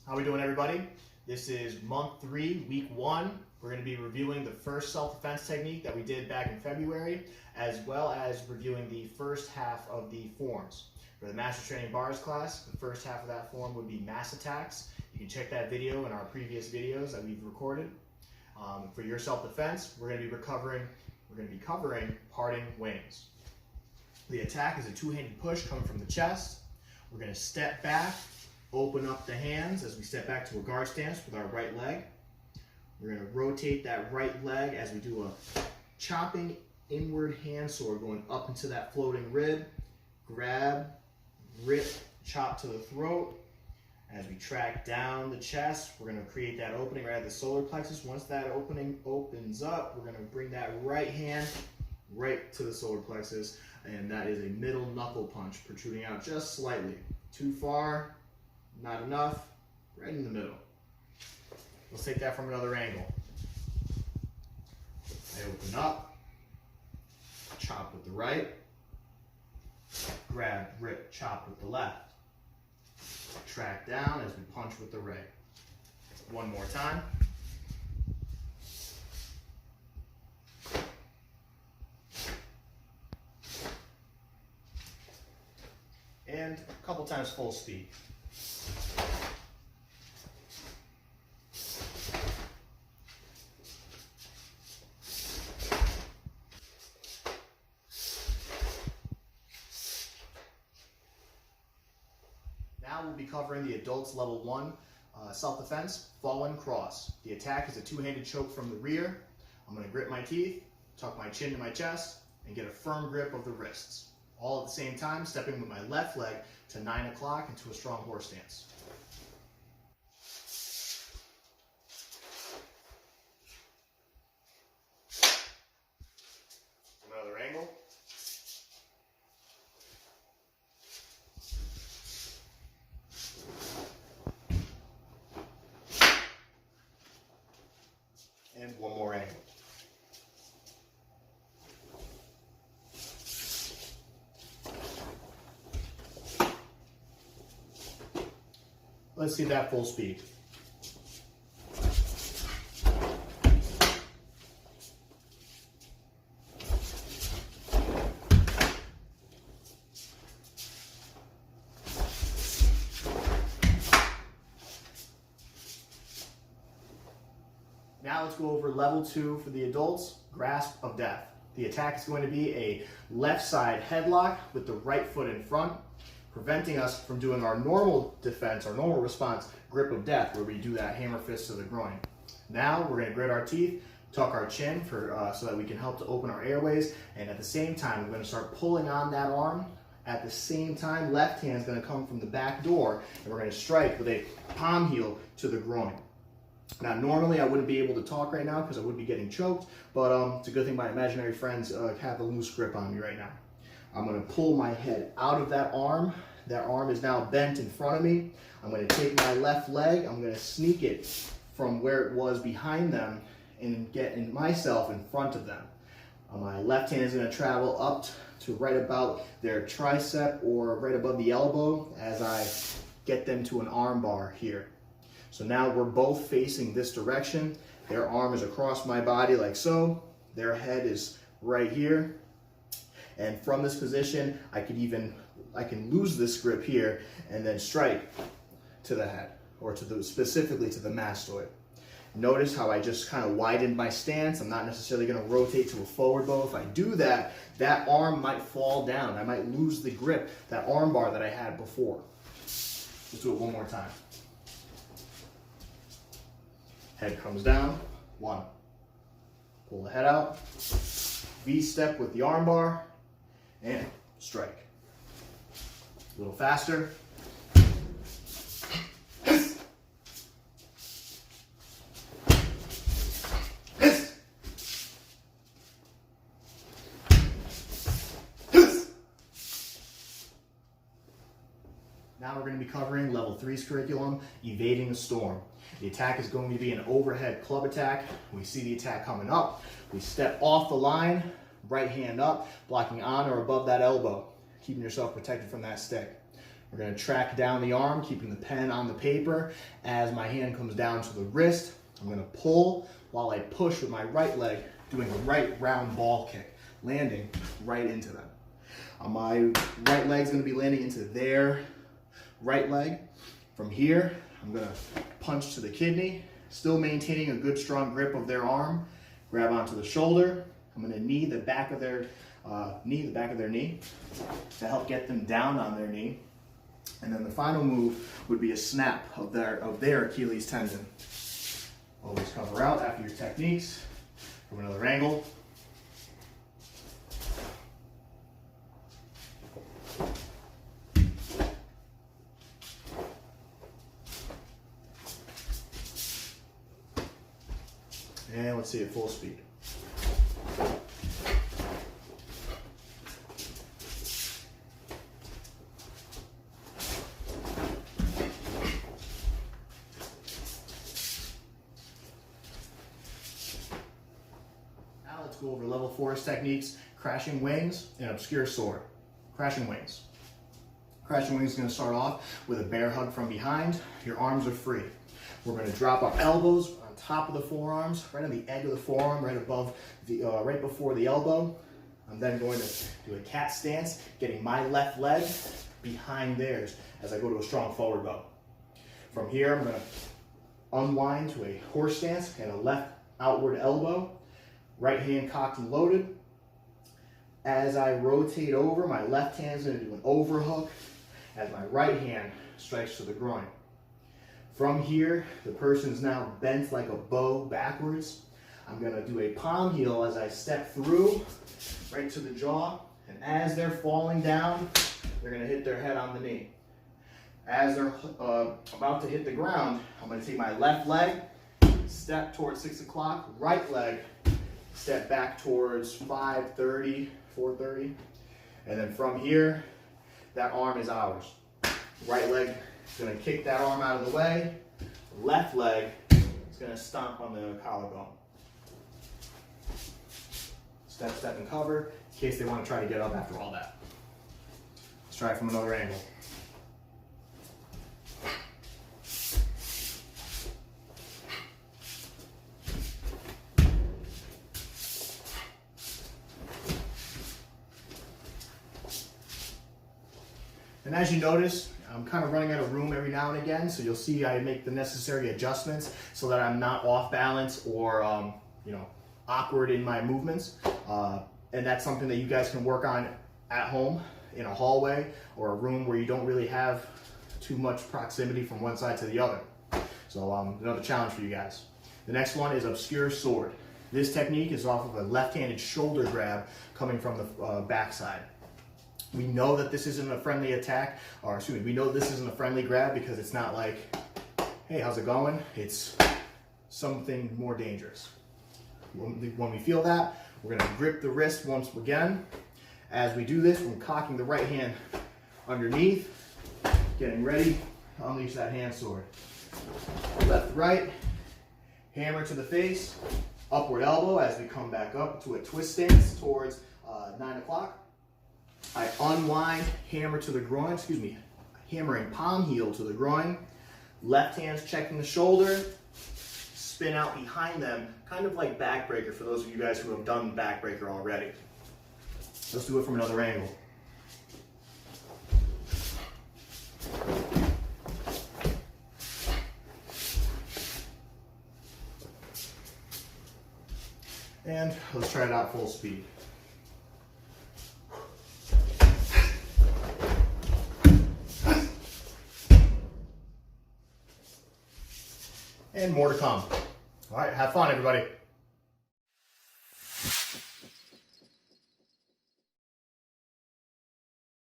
How we doing, everybody? This is month 3, week 1. We're going to be reviewing the first self-defense technique that we did back in February, as well as reviewing the first half of the forms. For the Master Training Bars class, the first half of that form would be mass attacks. You can check that video in our previous videos that we've recorded. For your self-defense, we're going to be covering parting wings. The attack is a two-handed push coming from the chest. We're going to step back, open up the hands as we step back to a guard stance with our right leg. We're going to rotate that right leg as we do a chopping inward hand sword going up into that floating rib. Grab, rip, chop to the throat. As we track down the chest, we're going to create that opening right at the solar plexus. Once that opening opens up, we're going to bring that right hand right to the solar plexus, and that is a middle knuckle punch protruding out just slightly. Too far, not enough, right in the middle. Let's take that from another angle. I open up, chop with the right, grab, rip, chop with the left. Track down as we punch with the right. One more time. And a couple times full speed. Now we'll be covering the adults level 1 self-defense, fallen cross. The attack is a two-handed choke from the rear. I'm going to grit my teeth, tuck my chin to my chest, and get a firm grip of the wrists. All at the same time, stepping with my left leg to 9 o'clock into a strong horse stance. Another angle. And one more angle. Let's see that full speed. Now let's go over level 2 for the adults, grasp of death. The attack is going to be a left side headlock with the right foot in front, preventing us from doing our normal defense, our normal response, grip of death, where we do that hammer fist to the groin. Now we're going to grit our teeth, tuck our chin so that we can help to open our airways, and at the same time we're going to start pulling on that arm. At the same time, left hand is going to come from the back door, and we're going to strike with a palm heel to the groin. Now, normally I wouldn't be able to talk right now because I would be getting choked, but it's a good thing my imaginary friends have a loose grip on me right now. I'm going to pull my head out of that arm. That arm is now bent in front of me. I'm going to take my left leg. I'm going to sneak it from where it was behind them and get myself in front of them. My left hand is going to travel up to right about their tricep or right above the elbow as I get them to an arm bar here. So now we're both facing this direction. Their arm is across my body like so. Their head is right here. And from this position, I can lose this grip here and then strike to the head, or specifically to the mastoid. Notice how I just kind of widened my stance. I'm not necessarily going to rotate to a forward bow. If I do that, that arm might fall down. I might lose the grip, that arm bar that I had before. Let's do it one more time. Head comes down, 1. Pull the head out, V-step with the arm bar, and strike. A little faster. Now we're going to be covering level 3's curriculum, Evading the Storm. The attack is going to be an overhead club attack. We see the attack coming up. We step off the line, right hand up, blocking on or above that elbow, keeping yourself protected from that stick. We're going to track down the arm, keeping the pen on the paper. As my hand comes down to the wrist, I'm going to pull while I push with my right leg, doing a right round ball kick, landing right into them. My right leg's going to be landing into their right leg. From here, I'm going to punch to the kidney, still maintaining a good strong grip of their arm. Grab onto the shoulder. I'm going to knee the back of their knee to help get them down on their knee. And then the final move would be a snap of their Achilles tendon. Always cover out after your techniques. From another angle. And let's see at full speed. Now let's go over level 4's techniques, crashing wings and obscure sword. Crashing wings. Crashing wings is going to start off with a bear hug from behind. Your arms are free. We're going to drop our elbows on top of the forearms, right on the edge of the forearm, right above the, right before the elbow. I'm then going to do a cat stance, getting my left leg behind theirs as I go to a strong forward bow. From here, I'm going to unwind to a horse stance and a left outward elbow, right hand cocked and loaded. As I rotate over, my left hand is going to do an overhook as my right hand strikes to the groin. From here, the person's now bent like a bow backwards. I'm going to do a palm heel as I step through, right to the jaw. And as they're falling down, they're going to hit their head on the knee. As they're about to hit the ground, I'm going to take my left leg, step towards 6 o'clock, right leg, step back towards 5:30, 4:30. And then from here, that arm is ours. Right leg is going to kick that arm out of the way. Left leg is going to stomp on the collarbone. Step, step, and cover in case they want to try to get up after all that. Let's try it from another angle. And as you notice, I'm kind of running out of room every now and again, so you'll see I make the necessary adjustments so that I'm not off balance or awkward in my movements. And that's something that you guys can work on at home in a hallway or a room where you don't really have too much proximity from one side to the other. So another challenge for you guys. The next one is obscure sword. This technique is off of a left-handed shoulder grab coming from the backside. We know that this isn't a friendly attack, or excuse me, we know this isn't a friendly grab because it's not like, hey, how's it going? It's something more dangerous. When we feel that, we're going to grip the wrist once again. As we do this, we're cocking the right hand underneath, getting ready to unleash that hand sword. Left, right, hammer to the face, upward elbow as we come back up to a twist stance towards 9 o'clock. I unwind, hammer to the groin, hammering palm heel to the groin. Left hand's checking the shoulder, spin out behind them, kind of like backbreaker for those of you guys who have done backbreaker already. Let's do it from another angle. And let's try it out full speed. And more to come. All right, have fun, everybody.